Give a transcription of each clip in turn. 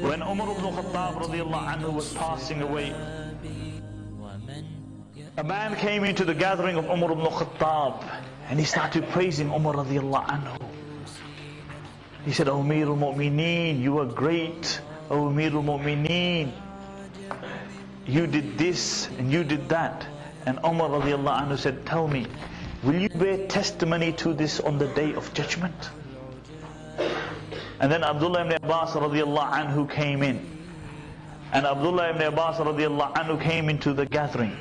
When Umar ibn Khatab radiallahu anhu was passing away, a man came into the gathering of Umar ibn Khattab and he started praising Umar radiallahu anhu. He said, "O Amir al-Mu'mineen, you are great. O Amir al-Mu'mineen, you did this and you did that." And Umar radiallahu anhu said, "Tell me, will you bear testimony to this on the day of judgment?" And then Abdullah ibn Abbas radiallahu anhu came in. And Abdullah ibn Abbas radiallahu anhu came into the gathering.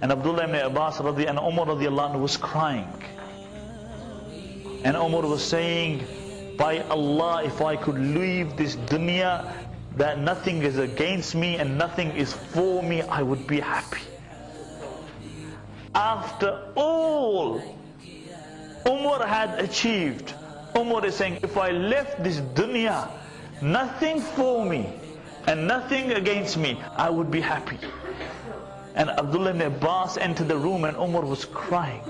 And Abdullah ibn Abbas and Umar radiallahu anhu was crying. And Umar was saying, "By Allah, if I could leave this dunya, that nothing is against me and nothing is for me, I would be happy." After all Umar had achieved, Umar is saying, if I left this dunya, nothing for me and nothing against me, I would be happy. And Abdullah ibn Abbas entered the room and Umar was crying.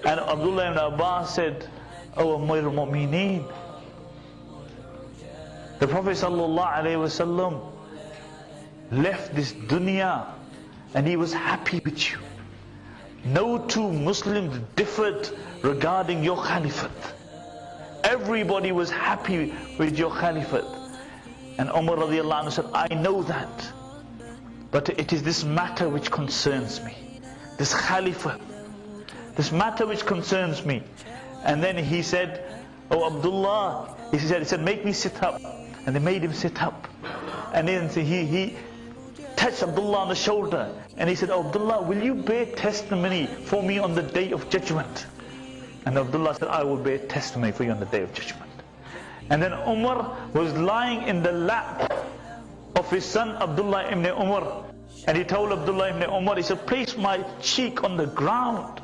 And Abdullah ibn Abbas said, "O Amir al-Mu'mineen, the Prophet ﷺ left this dunya and he was happy with you. No two Muslims differed regarding your Caliphate. Everybody was happy with your Caliphate." And Umar radiallahu anhu said, "I know that, but it is this matter which concerns me. This Caliphate, this matter which concerns me." And then he said, "Oh Abdullah," he said, "make me sit up." And they made him sit up. And then he touched Abdullah on the shoulder and he said, "Oh Abdullah, will you bear testimony for me on the day of judgment?" And Abdullah said, "I will bear testimony for you on the day of judgment." And then Umar was lying in the lap of his son Abdullah ibn Umar. And he told Abdullah ibn Umar, he said, "Place my cheek on the ground."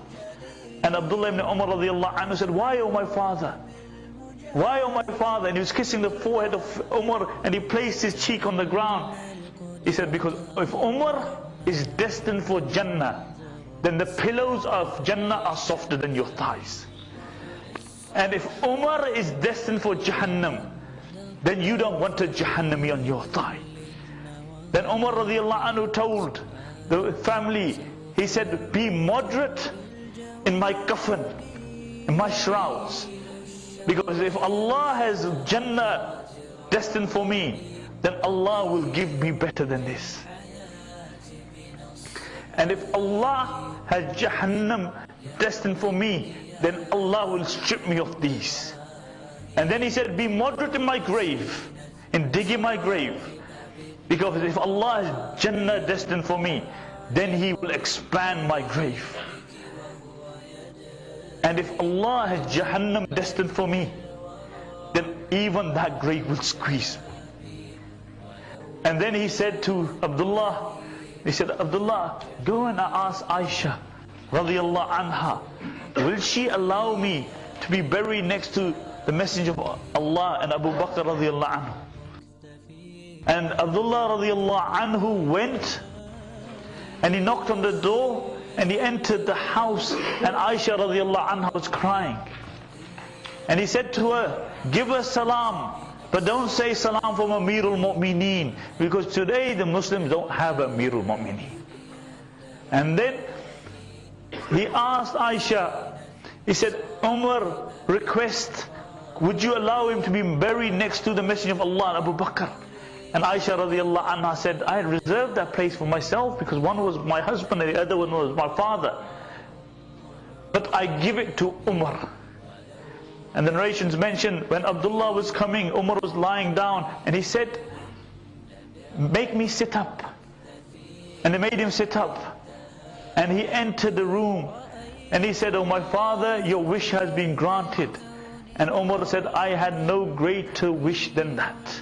And Abdullah ibn Umar radiallahu anhu said, "Why, O my father? Why, O my father?" And he was kissing the forehead of Umar and he placed his cheek on the ground. He said, "Because if Umar is destined for Jannah, then the pillows of Jannah are softer than your thighs. And if Umar is destined for Jahannam, then you don't want a Jahannami on your thigh." Then Umar radiallahu anhu told the family, he said, "Be moderate in my coffin, in my shrouds. Because if Allah has Jannah destined for me, then Allah will give me better than this. And if Allah has Jahannam destined for me, then Allah will strip me of these." And then he said, "Be moderate in my grave, in digging my grave. Because if Allah has Jannah destined for me, then He will expand my grave. And if Allah has Jahannam destined for me, then even that grave will squeeze me." And then he said to Abdullah, he said, "Abdullah, go and ask Aisha radiallahu anha, will she allow me to be buried next to the Messenger of Allah and Abu Bakr radiallahu anhu?" And Abdullah radiallahu anhu went and he knocked on the door and he entered the house, and Aisha radiallahu anha was crying. And he said to her, "Give her salam, but don't say salam from Amir al-Mu'mineen, because today the Muslims don't have Amir al-Mu'mineen." And then he asked Aisha, he said, "Umar request, would you allow him to be buried next to the Messenger of Allah and Abu Bakr?" And Aisha radiallahu anha said, "I had reserved that place for myself because one was my husband and the other one was my father. But I give it to Umar." And the narrations mention when Abdullah was coming, Umar was lying down and he said, "Make me sit up." And they made him sit up. And he entered the room and he said, "Oh my father, your wish has been granted." And Umar said, "I had no greater wish than that."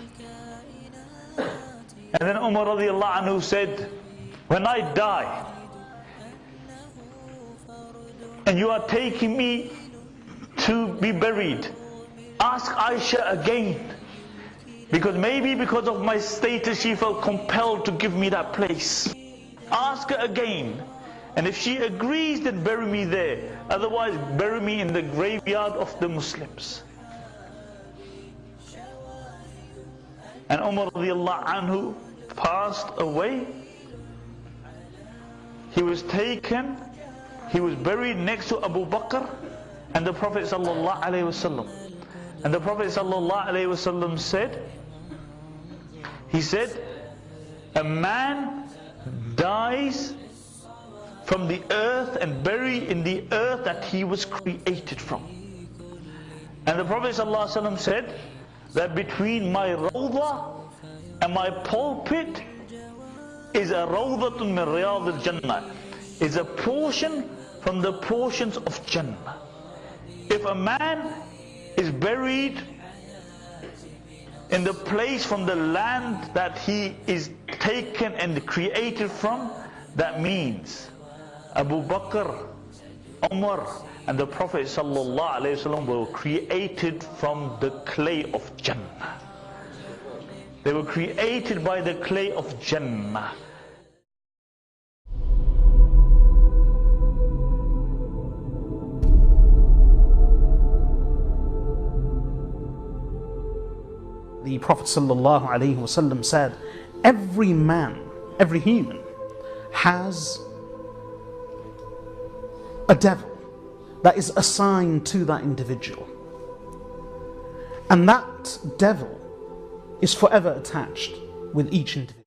And then Umar radiallahu anhu said, "When I die and you are taking me to be buried, ask Aisha again, because maybe because of my status she felt compelled to give me that place. Ask her again, and if she agrees, then bury me there. Otherwise bury me in the graveyard of the Muslims." and Umar radiallahu anhu passed away. He was taken, he was buried next to Abu Bakr and the Prophet sallallahu alaihi wasallam. And the Prophet sallallahu alaihi wasallam said, he said, a man dies from the earth and buried in the earth that he was created from. And the Prophet ﷺ said that between my rawdah and my pulpit is a rawdatun min riyad al-jannah, is a portion from the portions of Jannah. If a man is buried in the place from the land that he is taken and created from, that means Abu Bakr, Umar and the Prophet ﷺ were created from the clay of Jannah. They were created by the clay of Jannah. The Prophet ﷺ said, every man, every human has a devil that is assigned to that individual. And that devil is forever attached with each individual.